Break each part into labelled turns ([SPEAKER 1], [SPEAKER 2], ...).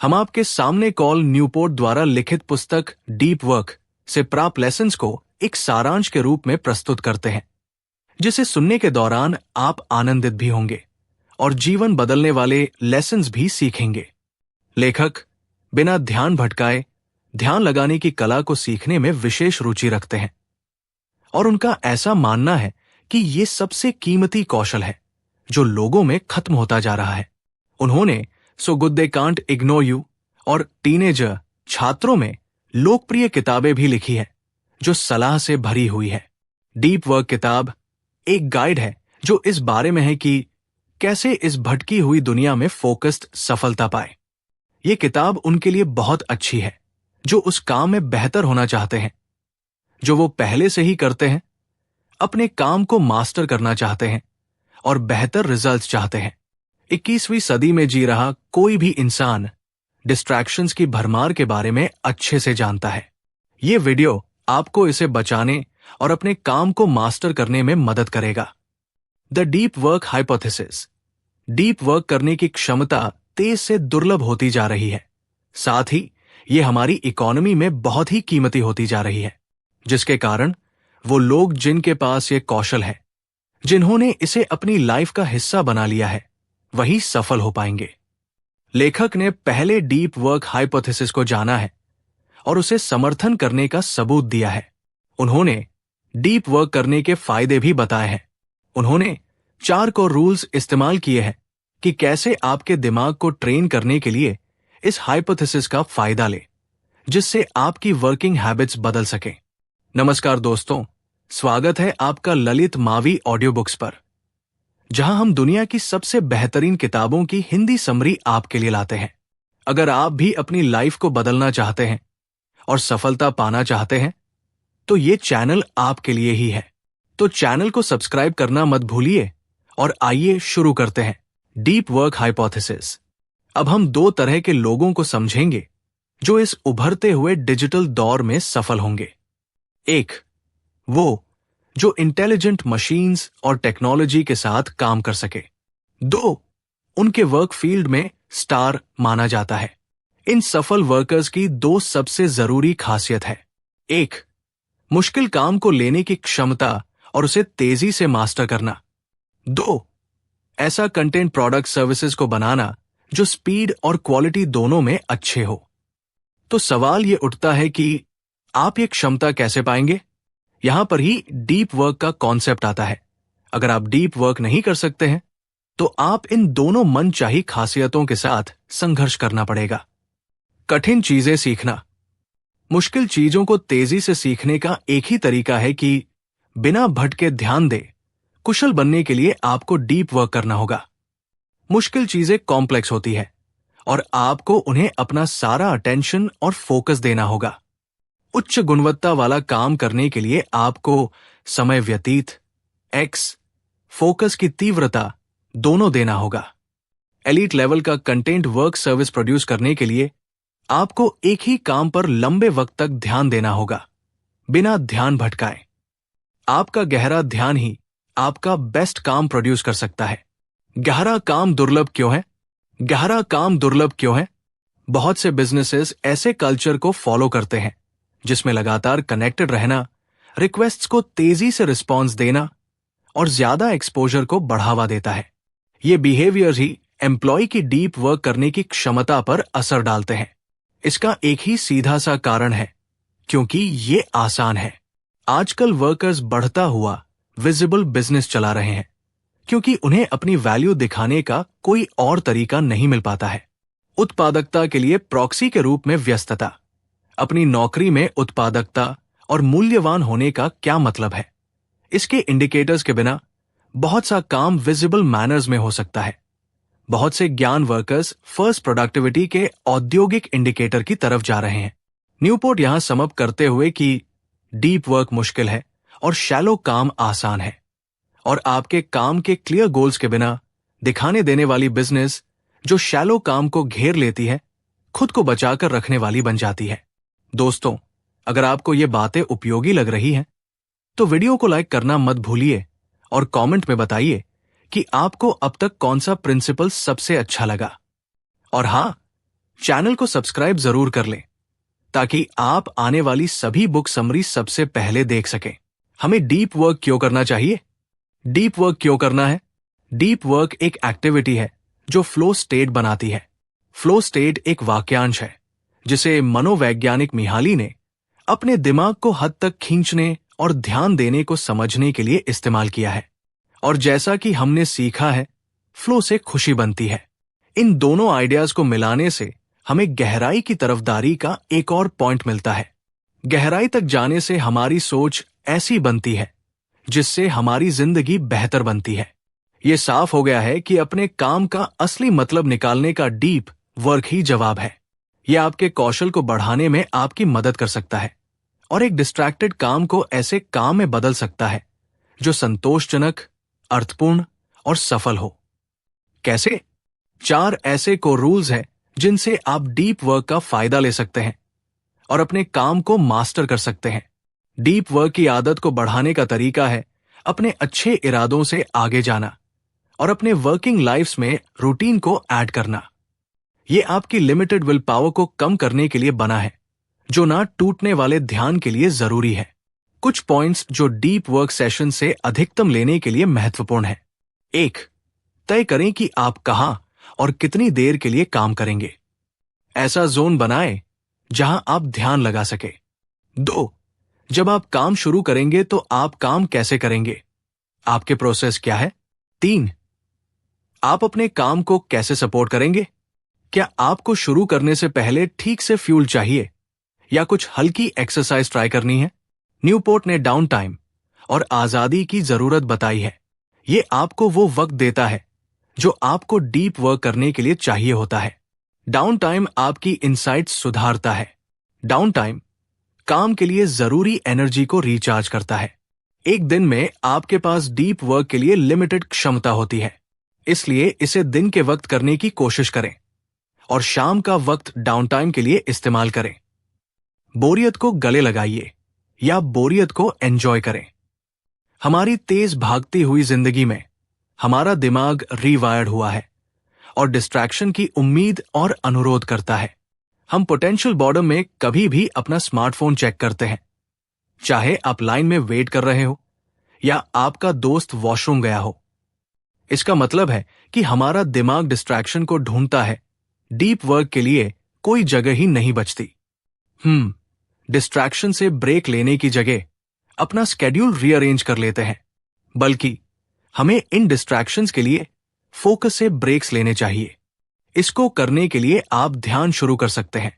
[SPEAKER 1] हम आपके सामने कॉल न्यूपोर्ट द्वारा लिखित पुस्तक डीप वर्क से प्राप्त लेसन्स को एक सारांश के रूप में प्रस्तुत करते हैं, जिसे सुनने के दौरान आप आनंदित भी होंगे और जीवन बदलने वाले लेसन्स भी सीखेंगे। लेखक बिना ध्यान भटकाए ध्यान लगाने की कला को सीखने में विशेष रुचि रखते हैं और उनका ऐसा मानना है कि ये सबसे कीमती कौशल है जो लोगों में खत्म होता जा रहा है। उन्होंने so good they can't ignore you और टीनेजर छात्रों में लोकप्रिय किताबें भी लिखी है जो सलाह से भरी हुई है। डीप वर्क किताब एक गाइड है जो इस बारे में है कि कैसे इस भटकी हुई दुनिया में फोकस्ड सफलता पाए। ये किताब उनके लिए बहुत अच्छी है जो उस काम में बेहतर होना चाहते हैं जो वो पहले से ही करते हैं, अपने काम को मास्टर करना चाहते हैं और बेहतर रिजल्ट्स चाहते हैं। 21वीं सदी में जी रहा कोई भी इंसान डिस्ट्रैक्शंस की भरमार के बारे में अच्छे से जानता है। ये वीडियो आपको इसे बचाने और अपने काम को मास्टर करने में मदद करेगा। The deep work hypothesis. Deep work करने की क्षमता तेज से दुर्लभ होती जा रही है, साथ ही ये हमारी इकोनॉमी में बहुत ही कीमती होती जा रही है, जिसके कारण वो लोग जिनके पास ये कौशल है, जिन्होंने इसे अपनी लाइफ का हिस्सा बना लिया है, वही सफल हो पाएंगे। लेखक ने पहले डीप वर्क हाइपोथेसिस को जाना है और उसे समर्थन करने का सबूत दिया है। उन्होंने डीप वर्क करने के फायदे भी बताए हैं। उन्होंने 4 कोर रूल्स इस्तेमाल किए हैं कि कैसे आपके दिमाग को ट्रेन करने के लिए इस हाइपोथेसिस का फायदा ले, जिससे आपकी वर्किंग हैबिट्स बदल सके। नमस्कार दोस्तों, स्वागत है आपका ललित मावी ऑडियो बुक्स पर, जहां हम दुनिया की सबसे बेहतरीन किताबों की हिंदी समरी आपके लिए लाते हैं। अगर आप भी अपनी लाइफ को बदलना चाहते हैं और सफलता पाना चाहते हैं तो ये चैनल आपके लिए ही है। तो चैनल को सब्सक्राइब करना मत भूलिए और आइए शुरू करते हैं। Deep work hypothesis. अब हम 2 तरह के लोगों को समझेंगे जो इस उभरते हुए डिजिटल दौर में सफल होंगे। एक, वो जो इंटेलिजेंट मशीन्स और टेक्नोलॉजी के साथ काम कर सके। 2, उनके वर्क फील्ड में स्टार माना जाता है। इन सफल वर्कर्स की 2 सबसे जरूरी खासियत है। 1, मुश्किल काम को लेने की क्षमता और उसे तेजी से मास्टर करना। 2, ऐसा कंटेंट प्रोडक्ट सर्विसेज को बनाना जो स्पीड और क्वालिटी दोनों में अच्छे हो। तो सवाल ये उठता है कि आप ये क्षमता कैसे पाएंगे? यहां पर ही डीप वर्क का कॉन्सेप्ट आता है। अगर आप डीप वर्क नहीं कर सकते हैं तो आप इन दोनों मनचाही खासियतों के साथ संघर्ष करना पड़ेगा। कठिन चीजें सीखना। मुश्किल चीजों को तेजी से सीखने का एक ही तरीका है कि बिना भटके ध्यान दे। कुशल बनने के लिए आपको डीप वर्क करना होगा। मुश्किल चीजें कॉम्प्लेक्स होती है और आपको उन्हें अपना सारा अटेंशन और फोकस देना होगा। उच्च गुणवत्ता वाला काम करने के लिए आपको समय व्यतीत, फोकस की तीव्रता दोनों देना होगा। एलीट लेवल का कंटेंट वर्क सर्विस प्रोड्यूस करने के लिए आपको एक ही काम पर लंबे वक्त तक ध्यान देना होगा, बिना ध्यान भटकाए। आपका गहरा ध्यान ही आपका बेस्ट काम प्रोड्यूस कर सकता है। गहरा काम दुर्लभ क्यों है? गहरा काम दुर्लभ क्यों है? बहुत से बिजनेसेस ऐसे कल्चर को फॉलो करते हैं जिसमें लगातार कनेक्टेड रहना, रिक्वेस्ट्स को तेजी से रिस्पॉन्स देना और ज्यादा एक्सपोजर को बढ़ावा देता है। ये बिहेवियर ही एम्प्लॉय की डीप वर्क करने की क्षमता पर असर डालते हैं। इसका एक ही सीधा सा कारण है, क्योंकि ये आसान है। आजकल वर्कर्स बढ़ता हुआ विजिबल बिजनेस चला रहे हैं क्योंकि उन्हें अपनी वैल्यू दिखाने का कोई और तरीका नहीं मिल पाता है। उत्पादकता के लिए प्रॉक्सी के रूप में व्यस्तता। अपनी नौकरी में उत्पादकता और मूल्यवान होने का क्या मतलब है? इसके इंडिकेटर्स के बिना बहुत सा काम विजिबल मैनर्स में हो सकता है। बहुत से ज्ञान वर्कर्स फर्स्ट प्रोडक्टिविटी के औद्योगिक इंडिकेटर की तरफ जा रहे हैं। न्यूपोर्ट यहां समअप करते हुए कि डीप वर्क मुश्किल है और शैलो काम आसान है, और आपके काम के क्लियर गोल्स के बिना दिखाने देने वाली बिजनेस जो शैलो काम को घेर लेती है, खुद को बचाकर रखने वाली बन जाती है। दोस्तों, अगर आपको ये बातें उपयोगी लग रही हैं तो वीडियो को लाइक करना मत भूलिए और कमेंट में बताइए कि आपको अब तक कौन सा प्रिंसिपल सबसे अच्छा लगा। और हां, चैनल को सब्सक्राइब जरूर कर लें ताकि आप आने वाली सभी बुक समरी सबसे पहले देख सकें। हमें डीप वर्क क्यों करना चाहिए? डीप वर्क क्यों करना है? डीप वर्क एक एक्टिविटी है जो फ्लो स्टेट बनाती है। फ्लो स्टेट एक वाक्यांश है जिसे मनोवैज्ञानिक मिहाली ने अपने दिमाग को हद तक खींचने और ध्यान देने को समझने के लिए इस्तेमाल किया है। और जैसा कि हमने सीखा है, फ्लो से खुशी बनती है। इन दोनों आइडियाज को मिलाने से हमें गहराई की तरफदारी का एक और पॉइंट मिलता है। गहराई तक जाने से हमारी सोच ऐसी बनती है जिससे हमारी जिंदगी बेहतर बनती है। ये साफ हो गया है कि अपने काम का असली मतलब निकालने का डीप वर्क ही जवाब है। यह आपके कौशल को बढ़ाने में आपकी मदद कर सकता है और एक डिस्ट्रैक्टेड काम को ऐसे काम में बदल सकता है जो संतोषजनक, अर्थपूर्ण और सफल हो। कैसे? 4 ऐसे कोर रूल्स हैं जिनसे आप डीप वर्क का फायदा ले सकते हैं और अपने काम को मास्टर कर सकते हैं। डीप वर्क की आदत को बढ़ाने का तरीका है अपने अच्छे इरादों से आगे जाना और अपने वर्किंग लाइफ्स में रूटीन को ऐड करना। यह आपकी लिमिटेड विल पावर को कम करने के लिए बना है, जो ना टूटने वाले ध्यान के लिए जरूरी है। कुछ पॉइंट्स जो डीप वर्क सेशन से अधिकतम लेने के लिए महत्वपूर्ण है। 1. तय करें कि आप कहां और कितनी देर के लिए काम करेंगे। ऐसा जोन बनाएं जहां आप ध्यान लगा सके। 2. जब आप काम शुरू करेंगे तो आप काम कैसे करेंगे? आपके प्रोसेस क्या है? 3. आप अपने काम को कैसे सपोर्ट करेंगे? क्या आपको शुरू करने से पहले ठीक से फ्यूल चाहिए या कुछ हल्की एक्सरसाइज ट्राई करनी है? न्यूपोर्ट ने डाउन टाइम और आजादी की जरूरत बताई है। ये आपको वो वक्त देता है जो आपको डीप वर्क करने के लिए चाहिए होता है। डाउन टाइम आपकी इनसाइट्स सुधारता है। डाउन टाइम काम के लिए जरूरी एनर्जी को रिचार्ज करता है। एक दिन में आपके पास डीप वर्क के लिए लिमिटेड क्षमता होती है, इसलिए इसे दिन के वक्त करने की कोशिश करें और शाम का वक्त डाउन टाइम के लिए इस्तेमाल करें। बोरियत को गले लगाइए या बोरियत को एंजॉय करें। हमारी तेज भागती हुई जिंदगी में हमारा दिमाग रीवायर्ड हुआ है और डिस्ट्रैक्शन की उम्मीद और अनुरोध करता है। हम पोटेंशियल बॉर्डम में कभी भी अपना स्मार्टफोन चेक करते हैं, चाहे आप लाइन में वेट कर रहे हो या आपका दोस्त वॉशरूम गया हो। इसका मतलब है कि हमारा दिमाग डिस्ट्रैक्शन को ढूंढता है। डीप वर्क के लिए कोई जगह ही नहीं बचती। डिस्ट्रैक्शन से ब्रेक लेने की जगह अपना स्केड्यूल रीअरेंज कर लेते हैं, बल्कि हमें इन डिस्ट्रैक्शंस के लिए फोकस से ब्रेक्स लेने चाहिए। इसको करने के लिए आप ध्यान शुरू कर सकते हैं।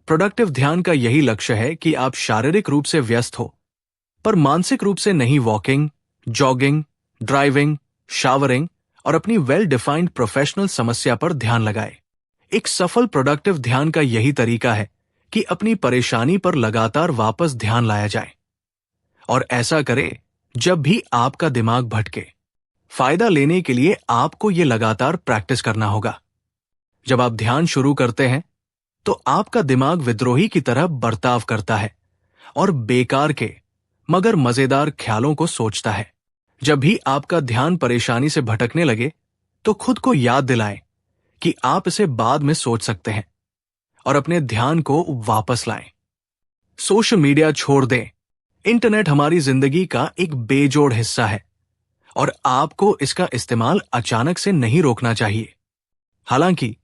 [SPEAKER 1] प्रोडक्टिव ध्यान का यही लक्ष्य है कि आप शारीरिक रूप से व्यस्त हो पर मानसिक रूप से नहीं। वॉकिंग, जॉगिंग, ड्राइविंग, शावरिंग और अपनी वेल डिफाइंड प्रोफेशनल समस्या पर ध्यान लगाए। एक सफल प्रोडक्टिव ध्यान का यही तरीका है कि अपनी परेशानी पर लगातार वापस ध्यान लाया जाए और ऐसा करें जब भी आपका दिमाग भटके। फायदा लेने के लिए आपको यह लगातार प्रैक्टिस करना होगा। जब आप ध्यान शुरू करते हैं तो आपका दिमाग विद्रोही की तरह बर्ताव करता है और बेकार के मगर मजेदार ख्यालों को सोचता है। जब भी आपका ध्यान परेशानी से भटकने लगे तो खुद को याद दिलाएं कि आप इसे बाद में सोच सकते हैं और अपने ध्यान को वापस लाएं। सोशल मीडिया छोड़ दें। इंटरनेट हमारी जिंदगी का एक बेजोड़ हिस्सा है और आपको इसका इस्तेमाल अचानक से नहीं रोकना चाहिए। हालांकि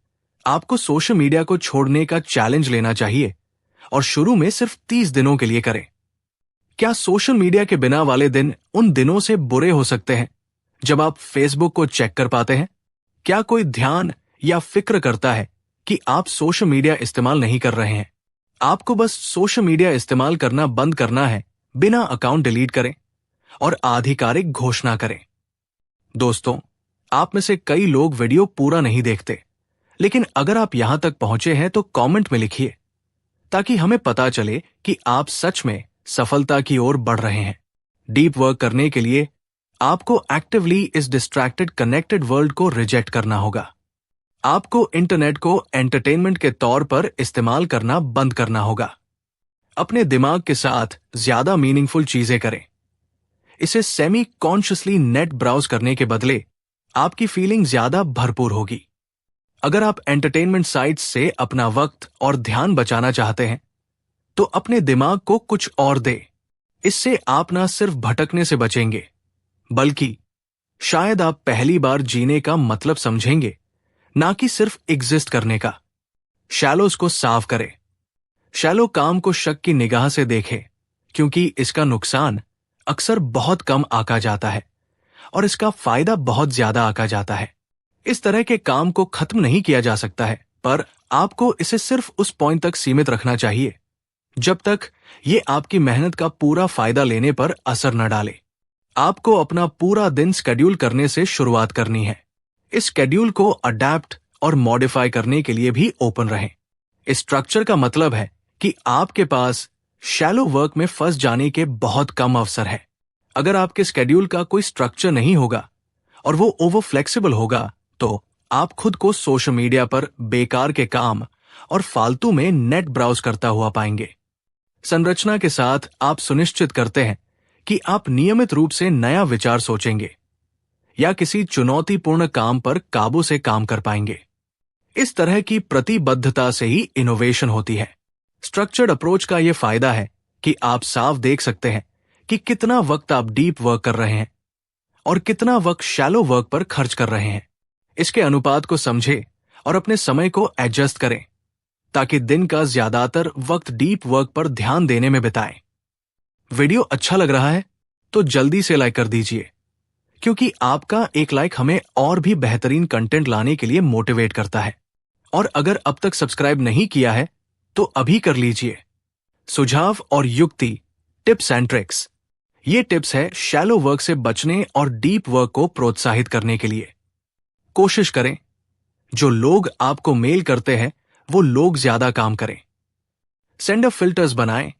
[SPEAKER 1] आपको सोशल मीडिया को छोड़ने का चैलेंज लेना चाहिए और शुरू में सिर्फ 30 दिनों के लिए करें। क्या सोशल मीडिया के बिना वाले दिन उन दिनों से बुरे हो सकते हैं जब आप फेसबुक को चेक कर पाते हैं? क्या कोई ध्यान या फिक्र करता है कि आप सोशल मीडिया इस्तेमाल नहीं कर रहे हैं? आपको बस सोशल मीडिया इस्तेमाल करना बंद करना है, बिना अकाउंट डिलीट करें और आधिकारिक घोषणा करें। दोस्तों, आप में से कई लोग वीडियो पूरा नहीं देखते, लेकिन अगर आप यहां तक पहुंचे हैं तो कमेंट में लिखिए ताकि हमें पता चले कि आप सच में सफलता की ओर बढ़ रहे हैं। डीप वर्क करने के लिए आपको एक्टिवली इस डिस्ट्रैक्टेड कनेक्टेड वर्ल्ड को रिजेक्ट करना होगा। आपको इंटरनेट को एंटरटेनमेंट के तौर पर इस्तेमाल करना बंद करना होगा। अपने दिमाग के साथ ज्यादा मीनिंगफुल चीजें करें। इसे सेमी कॉन्शियसली नेट ब्राउज करने के बदले आपकी फीलिंग ज्यादा भरपूर होगी। अगर आप एंटरटेनमेंट साइट्स से अपना वक्त और ध्यान बचाना चाहते हैं तो अपने दिमाग को कुछ और दे। इससे आप ना सिर्फ भटकने से बचेंगे बल्कि शायद आप पहली बार जीने का मतलब समझेंगे, ना कि सिर्फ एग्जिस्ट करने का। शैलोज को साफ करें। शैलो काम को शक की निगाह से देखें, क्योंकि इसका नुकसान अक्सर बहुत कम आका जाता है और इसका फायदा बहुत ज्यादा आका जाता है। इस तरह के काम को खत्म नहीं किया जा सकता है, पर आपको इसे सिर्फ उस पॉइंट तक सीमित रखना चाहिए जब तक ये आपकी मेहनत का पूरा फायदा लेने पर असर न डाले। आपको अपना पूरा दिन स्केड्यूल करने से शुरुआत करनी है। इस स्केड्यूल को अडैप्ट और मॉडिफाई करने के लिए भी ओपन रहें। इस स्ट्रक्चर का मतलब है कि आपके पास शैलो वर्क में फंस जाने के बहुत कम अवसर है। अगर आपके स्केड्यूल का कोई स्ट्रक्चर नहीं होगा और वो ओवर फ्लेक्सिबल होगा तो आप खुद को सोशल मीडिया पर बेकार के काम और फालतू में नेट ब्राउज करता हुआ पाएंगे। संरचना के साथ आप सुनिश्चित करते हैं कि आप नियमित रूप से नया विचार सोचेंगे या किसी चुनौतीपूर्ण काम पर काबू से काम कर पाएंगे। इस तरह की प्रतिबद्धता से ही इनोवेशन होती है। स्ट्रक्चर्ड अप्रोच का यह फायदा है कि आप साफ देख सकते हैं कि कितना वक्त आप डीप वर्क कर रहे हैं और कितना वक्त शैलो वर्क पर खर्च कर रहे हैं। इसके अनुपात को समझें और अपने समय को एडजस्ट करें ताकि दिन का ज्यादातर वक्त डीप वर्क पर ध्यान देने में बिताएं। वीडियो अच्छा लग रहा है तो जल्दी से लाइक कर दीजिए, क्योंकि आपका एक लाइक हमें और भी बेहतरीन कंटेंट लाने के लिए मोटिवेट करता है। और अगर अब तक सब्सक्राइब नहीं किया है तो अभी कर लीजिए। सुझाव और युक्ति, टिप्स एंड ट्रिक्स। ये टिप्स है शैलो वर्क से बचने और डीप वर्क को प्रोत्साहित करने के लिए। कोशिश करें जो लोग आपको मेल करते हैं वो लोग ज्यादा काम करें। सेंडर फिल्टर्स बनाएं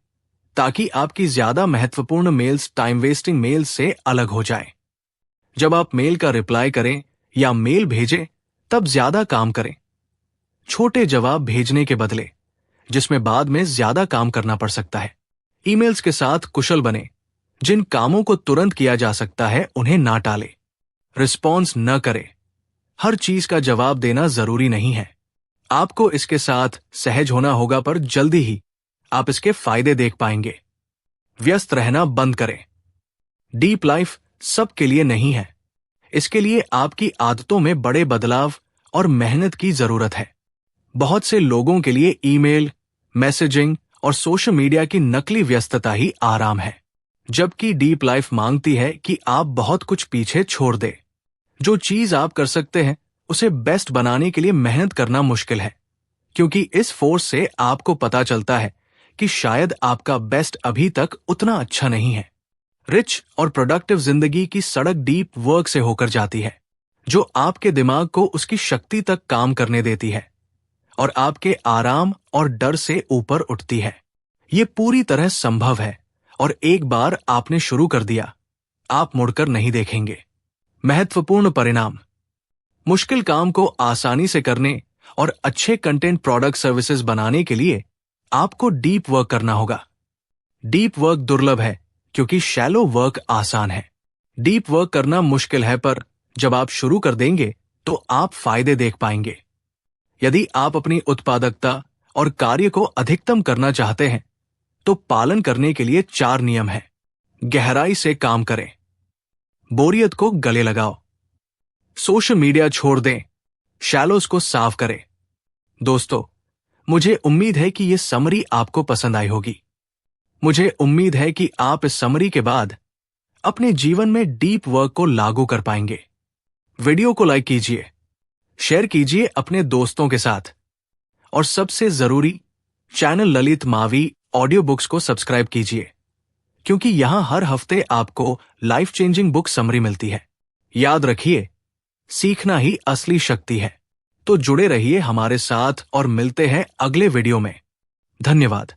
[SPEAKER 1] ताकि आपकी ज्यादा महत्वपूर्ण मेल्स टाइम वेस्टिंग मेल से अलग हो जाएं। जब आप मेल का रिप्लाई करें या मेल भेजें तब ज्यादा काम करें। छोटे जवाब भेजने के बदले, जिसमें बाद में ज्यादा काम करना पड़ सकता है। ईमेल्स के साथ कुशल बने। जिन कामों को तुरंत किया जा सकता है उन्हें ना टालें। रिस्पॉन्स न करें। हर चीज का जवाब देना जरूरी नहीं है। आपको इसके साथ सहज होना होगा, पर जल्दी ही आप इसके फायदे देख पाएंगे। व्यस्त रहना बंद करें। डीप लाइफ सबके लिए नहीं है। इसके लिए आपकी आदतों में बड़े बदलाव और मेहनत की जरूरत है। बहुत से लोगों के लिए ईमेल, मैसेजिंग और सोशल मीडिया की नकली व्यस्तता ही आराम है, जबकि डीप लाइफ मांगती है कि आप बहुत कुछ पीछे छोड़ दें। जो चीज आप कर सकते हैं उसे बेस्ट बनाने के लिए मेहनत करना मुश्किल है, क्योंकि इस फोर्स से आपको पता चलता है कि शायद आपका बेस्ट अभी तक उतना अच्छा नहीं है। रिच और प्रोडक्टिव जिंदगी की सड़क डीप वर्क से होकर जाती है, जो आपके दिमाग को उसकी शक्ति तक काम करने देती है और आपके आराम और डर से ऊपर उठती है। ये पूरी तरह संभव है और एक बार आपने शुरू कर दिया, आप मुड़कर नहीं देखेंगे। महत्वपूर्ण परिणाम। मुश्किल काम को आसानी से करने और अच्छे कंटेंट, प्रोडक्ट, सर्विसेज बनाने के लिए आपको डीप वर्क करना होगा। डीप वर्क दुर्लभ है क्योंकि शैलो वर्क आसान है। डीप वर्क करना मुश्किल है, पर जब आप शुरू कर देंगे तो आप फायदे देख पाएंगे। यदि आप अपनी उत्पादकता और कार्य को अधिकतम करना चाहते हैं तो पालन करने के लिए 4 नियम हैं। गहराई से काम करें। बोरियत को गले लगाओ। सोशल मीडिया छोड़ दें। शैलोज को साफ करें। दोस्तों, मुझे उम्मीद है कि यह समरी आपको पसंद आई होगी। मुझे उम्मीद है कि आप इस समरी के बाद अपने जीवन में डीप वर्क को लागू कर पाएंगे। वीडियो को लाइक कीजिए, शेयर कीजिए अपने दोस्तों के साथ और सबसे जरूरी, channel Lalit Mavi audio books को सब्सक्राइब कीजिए, क्योंकि यहां हर हफ्ते आपको लाइफ चेंजिंग बुक समरी मिलती है। याद रखिए, सीखना ही असली शक्ति है। तो जुड़े रहिए हमारे साथ और मिलते हैं अगले वीडियो में। धन्यवाद।